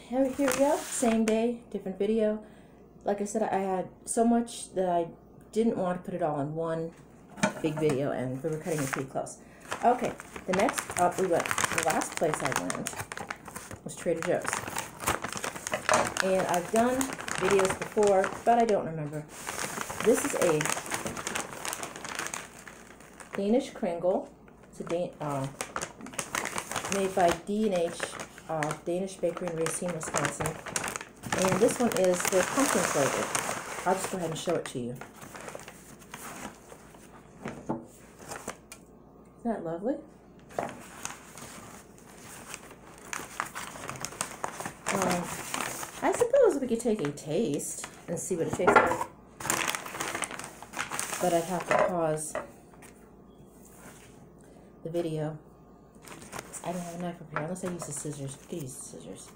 here we go. Same day, different video. Like I said, I had so much that I didn't want to put it all in one big video, and we were cutting it pretty close. Okay, the next up, the last place I went was Trader Joe's. And I've done videos before, but I don't remember. This is a Danish Kringle. It's a made by D&H, Danish Bakery in Racine, Wisconsin. And this one is the pumpkin flavored. I'll just go ahead and show it to you. Isn't that lovely? I suppose we could take a taste and see what it tastes like. But I'd have to pause the video. I don't have a knife up here unless I use the scissors. I could use the scissors.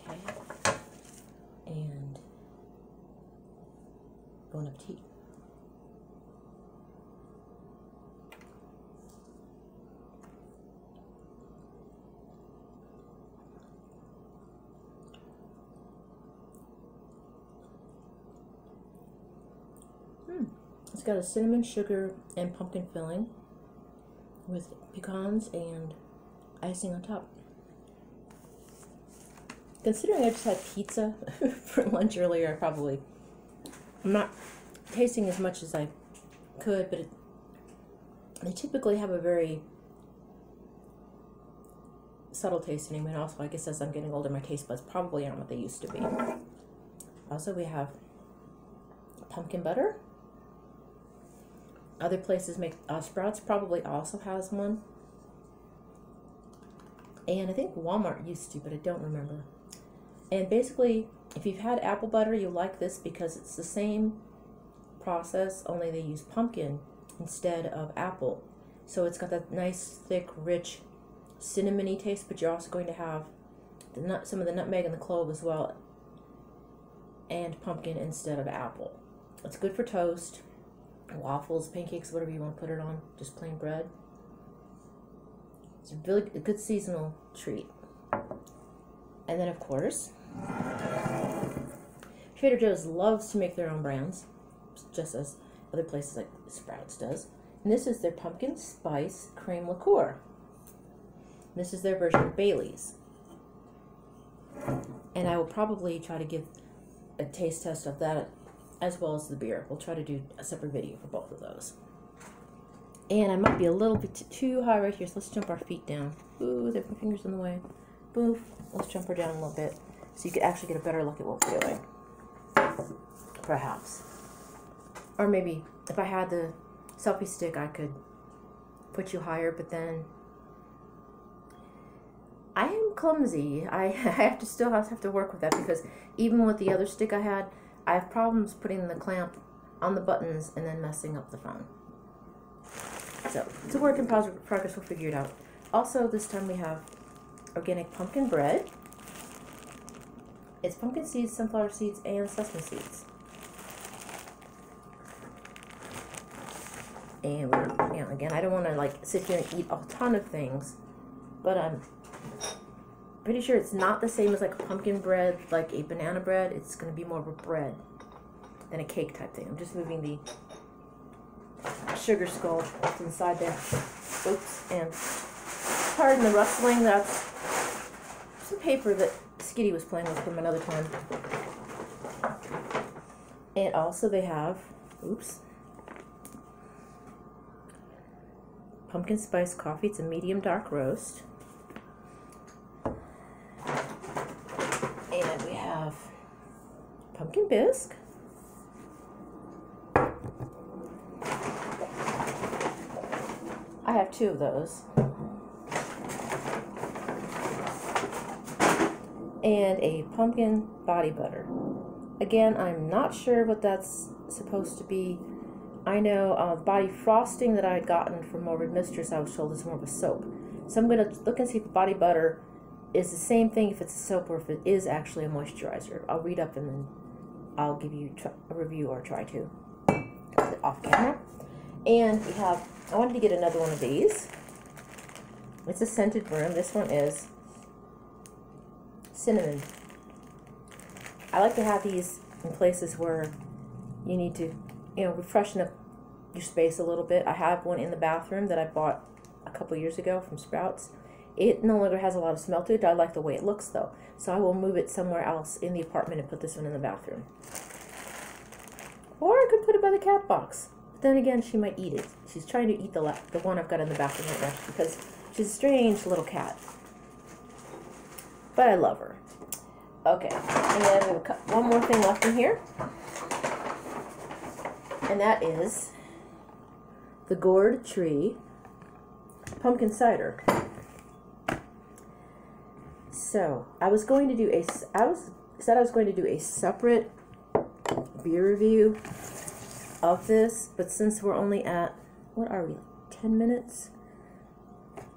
Okay. And bon appetit. It's got a cinnamon, sugar, and pumpkin filling with pecans and icing on top. Considering I just had pizza for lunch earlier, I'm not tasting as much as I could, but they typically have a very subtle taste anyway. And also, I guess as I'm getting older, my taste buds probably aren't what they used to be. Also, we have pumpkin butter. Other places make, Sprouts probably also has one. And I think Walmart used to, but I don't remember. And basically, if you've had apple butter, you'll like this because it's the same process, only they use pumpkin instead of apple. So it's got that nice, thick, rich, cinnamony taste, but you're also going to have some of the nutmeg and the clove as well, and pumpkin instead of apple. It's good for toast, waffles, pancakes, whatever you want to put it on, just plain bread. It's a good seasonal treat. And then, of course, Trader Joe's loves to make their own brands, just as other places like Sprouts does. And this is their pumpkin spice cream liqueur. This is their version of Bailey's. And I will probably try to give a taste test of that as well as the beer. We'll try to do a separate video for both of those. And I might be a little bit too high right here, so let's jump our feet down. Ooh, there's my fingers in the way. Boof. Let's jump her down a little bit so you can actually get a better look at what we're doing. Perhaps. Or maybe if I had the selfie stick, I could put you higher, but then I am clumsy. I still have to work with that, because even with the other stick I had, I have problems putting the clamp on the buttons and then messing up the phone. So it's a work in progress. We'll figure it out. Also, this time we have organic pumpkin bread. It's pumpkin seeds, sunflower seeds, and sesame seeds. And we're, again, I don't want to like sit here and eat a ton of things, but I'm pretty sure it's not the same as like a pumpkin bread, like a banana bread. It's going to be more of a bread than a cake type thing. I'm just moving the sugar skull that's inside there. Oops, and pardon the rustling. That's some paper that Skitty was playing with from another time. And also they have, oops, pumpkin spice coffee. It's a medium dark roast. And we have pumpkin bisque. I have two of those. And a pumpkin body butter. Again, I'm not sure what that's supposed to be. I know the body frosting that I had gotten from Morbid Mistress, I was told, is more of a soap. So I'm going to look and see if body butter is the same thing, if it's a soap or if it is actually a moisturizer. I'll read up and then I'll give you a review, or try to off camera. And we have I wanted to get another one of these. It's a scented broom. This one is cinnamon. I like to have these in places where you need to, freshen up your space a little bit. I have one in the bathroom that I bought a couple years ago from Sprouts. It no longer has a lot of smell to it. I like the way it looks though. So I will move it somewhere else in the apartment and put this one in the bathroom. Or I could put it by the cat box. But then again, she might eat it. She's trying to eat the one I've got in the bathroom right now because she's a strange little cat. But I love her. Okay, and then we have one more thing left in here. And that is the Gourd tree pumpkin cider. So I was going to do I was going to do a separate beer review of this, but since we're only at, what are we, 10 minutes?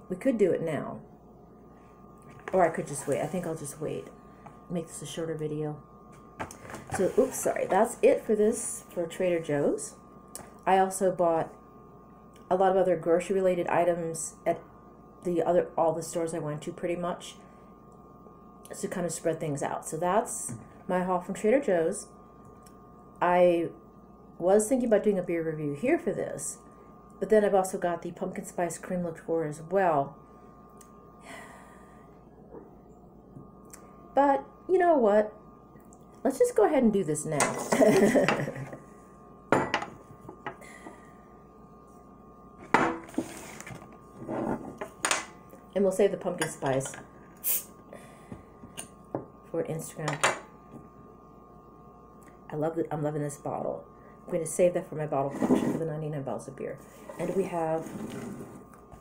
We could do it now. Or I could just wait. I think I'll just wait. Make this a shorter video. So, oops, sorry. That's it for this, for Trader Joe's. I also bought a lot of other grocery-related items at all the stores I went to, pretty much, to kind of spread things out. So that's my haul from Trader Joe's. I was thinking about doing a beer review here for this, but then I've also got the pumpkin spice cream liqueur as well. But you know what? Let's just go ahead and do this now. And we'll save the pumpkin spice for Instagram. I'm loving this bottle. I'm going to save that for my bottle collection for the 99 bottles of beer. And we have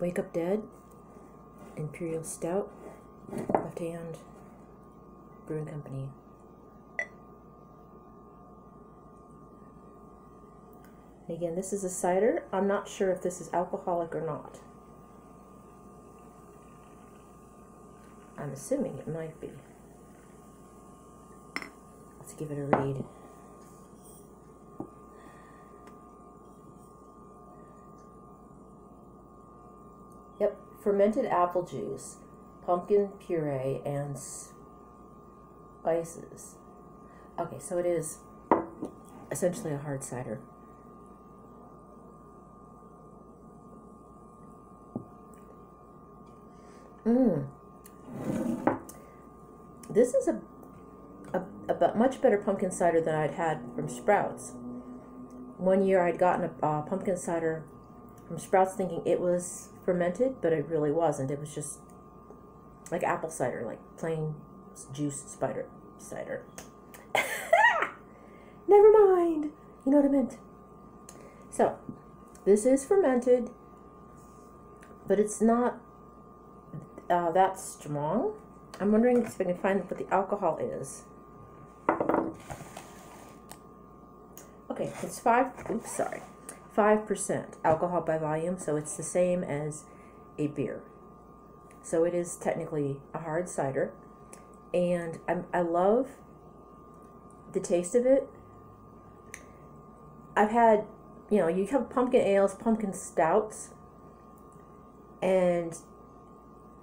Wake Up Dead, Imperial Stout, Left Hand Brewing Company. And again, this is a cider. I'm not sure if this is alcoholic or not. I'm assuming it might be. Let's give it a read. Yep, fermented apple juice, pumpkin puree, and spices. Okay, so it is essentially a hard cider. This is a much better pumpkin cider than I'd had from Sprouts. One year I'd gotten a pumpkin cider from Sprouts thinking it was fermented, but it really wasn't. It was just like apple cider, like plain juice cider. Never mind. You know what I meant. So, this is fermented, but it's not that strong. I'm wondering if I can find what the alcohol is. Okay, it's 5% alcohol by volume, so it's the same as a beer. So it is technically a hard cider, and I love the taste of it. I've had, you have pumpkin ales, pumpkin stouts, and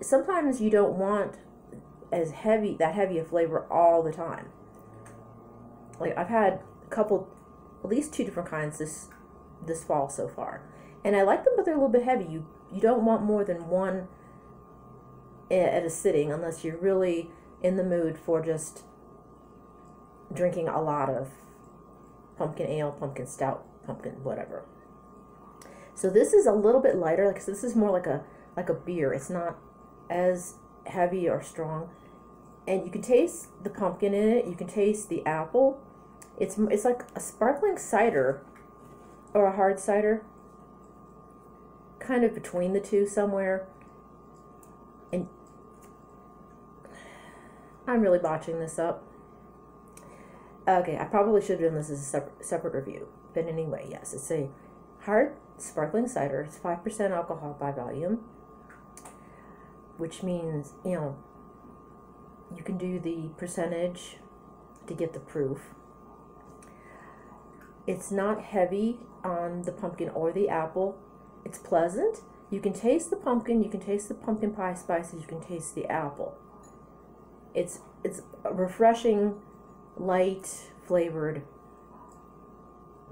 sometimes you don't want that heavy a flavor all the time. Like I've had at least 2 different kinds this fall so far, and I like them, but they're a little bit heavy. You don't want more than one at a sitting unless you're really in the mood for just drinking a lot of pumpkin ale, pumpkin stout, pumpkin whatever. So this is a little bit lighter. Like, so this is more like a beer. It's not as heavy or strong, and you can taste the pumpkin in it. You can taste the apple. It's like a sparkling cider or a hard cider, kind of between the two somewhere. And I'm really botching this up. Okay, I probably should have done this as a separate review, but anyway, yes, it's a hard sparkling cider. It's 5% alcohol by volume, which means, you can do the percentage to get the proof. It's not heavy on the pumpkin or the apple. It's pleasant. You can taste the pumpkin. You can taste the pumpkin pie spices. You can taste the apple. It's a refreshing, light flavored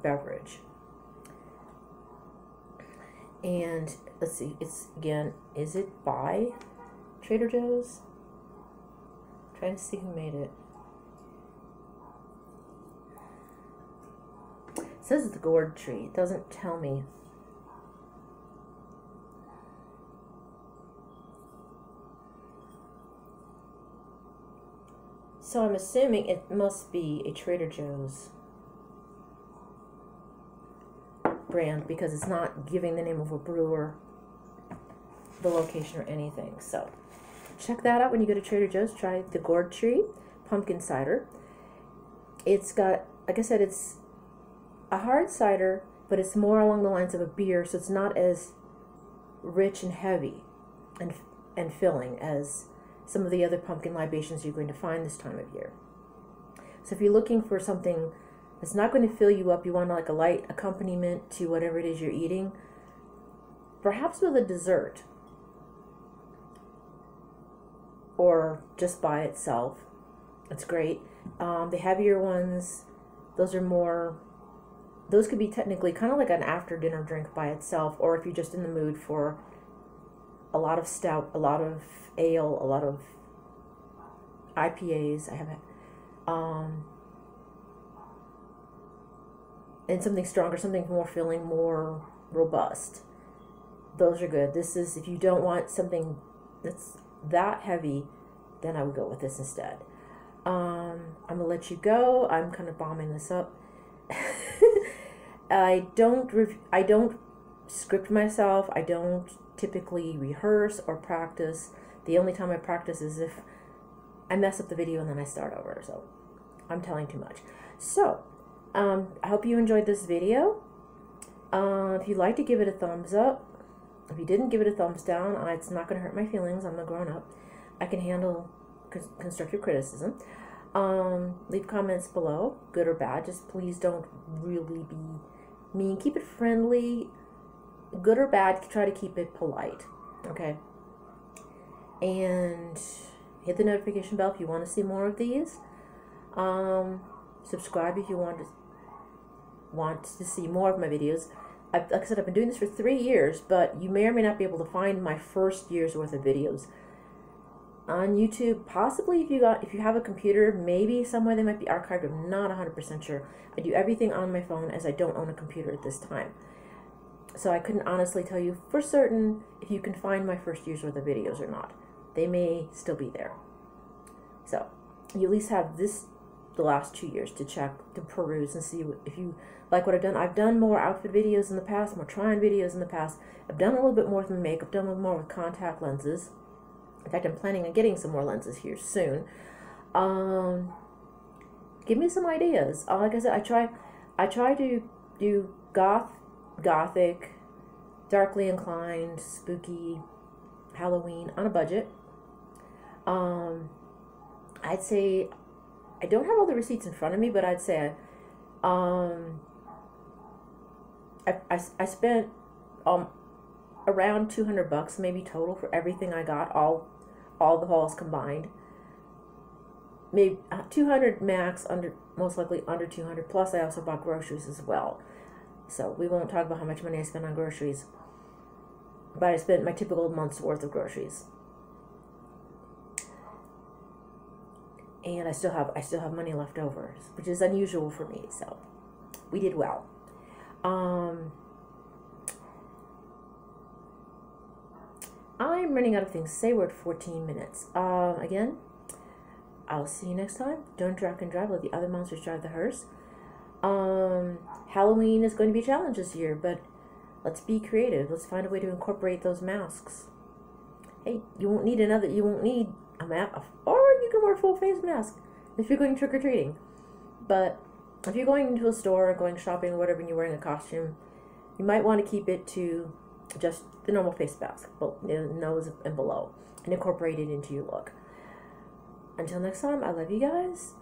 beverage. And let's see, it's again, is it by Trader Joe's? I'm trying to see who made it. It says it's the Gourd tree. It doesn't tell me. So I'm assuming it must be a Trader Joe's brand because it's not giving the name of a brewer, the location, or anything. So check that out when you go to Trader Joe's. Try the Gourd Tree pumpkin cider. It's got, like I said, it's a hard cider, but it's more along the lines of a beer, so it's not as rich and heavy and filling as some of the other pumpkin libations you're going to find this time of year. So if you're looking for something that's not going to fill you up, you want like a light accompaniment to whatever it is you're eating, perhaps with a dessert or just by itself, it's great. The heavier ones, those could be technically kind of like an after dinner drink by itself, or if you're just in the mood for a lot of stout, a lot of ale, a lot of IPAs. I have it. And something stronger, something more filling, more robust. Those are good. This is, if you don't want something that's that heavy, then I would go with this instead. I'm gonna let you go. I'm kind of bombing this up. I don't script myself. I don't typically rehearse or practice. The only time I practice is if I mess up the video and then I start over. So I'm telling too much. So I hope you enjoyed this video. If you'd like to give it a thumbs up, if you didn't give it a thumbs down, it's not going to hurt my feelings. I'm a grown up. I can handle constructive criticism. Leave comments below, good or bad. Just please don't really be mean. Keep it friendly. Good or bad, try to keep it polite. Okay? And hit the notification bell if you want to see more of these. Subscribe if you want to see more of my videos. Like I said, I've been doing this for 3 years, but you may or may not be able to find my first year's worth of videos on YouTube. Possibly if you have a computer, maybe somewhere they might be archived. I'm not 100% sure. I do everything on my phone as I don't own a computer at this time. So I couldn't honestly tell you for certain if you can find my first year's worth of videos or not. They may still be there. So you at least have the last 2 years to check, to peruse, and see if you like what I've done. I've done more outfit videos in the past, more trying videos in the past. I've done a little bit more with my makeup, done a little more with contact lenses. In fact, I'm planning on getting some more lenses here soon. Give me some ideas. Like I said, I try to do gothic, darkly inclined, spooky, Halloween on a budget. I'd say, I don't have all the receipts in front of me, but I'd say I spent around $200 maybe total for everything I got, all the hauls combined. Maybe 200 max, most likely under 200. Plus I also bought groceries as well. So we won't talk about how much money I spent on groceries, but I spent my typical month's worth of groceries. And I still have money left over, which is unusual for me. So we did well. I'm running out of things to say. We're at 14 minutes. Again, I'll see you next time. Don't drink and drive. Let the other monsters drive the hearse. Halloween is going to be a challenge this year, but let's be creative. Let's find a way to incorporate those masks. Hey, you won't need a mask, or you can wear a full face mask if you're going trick-or-treating. But if you're going into a store or going shopping or whatever and you're wearing a costume, you might want to keep it to just the normal face mask, nose and below, and incorporate it into your look. Until next time, I love you guys,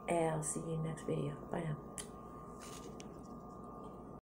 and I'll see you next video. Bye now.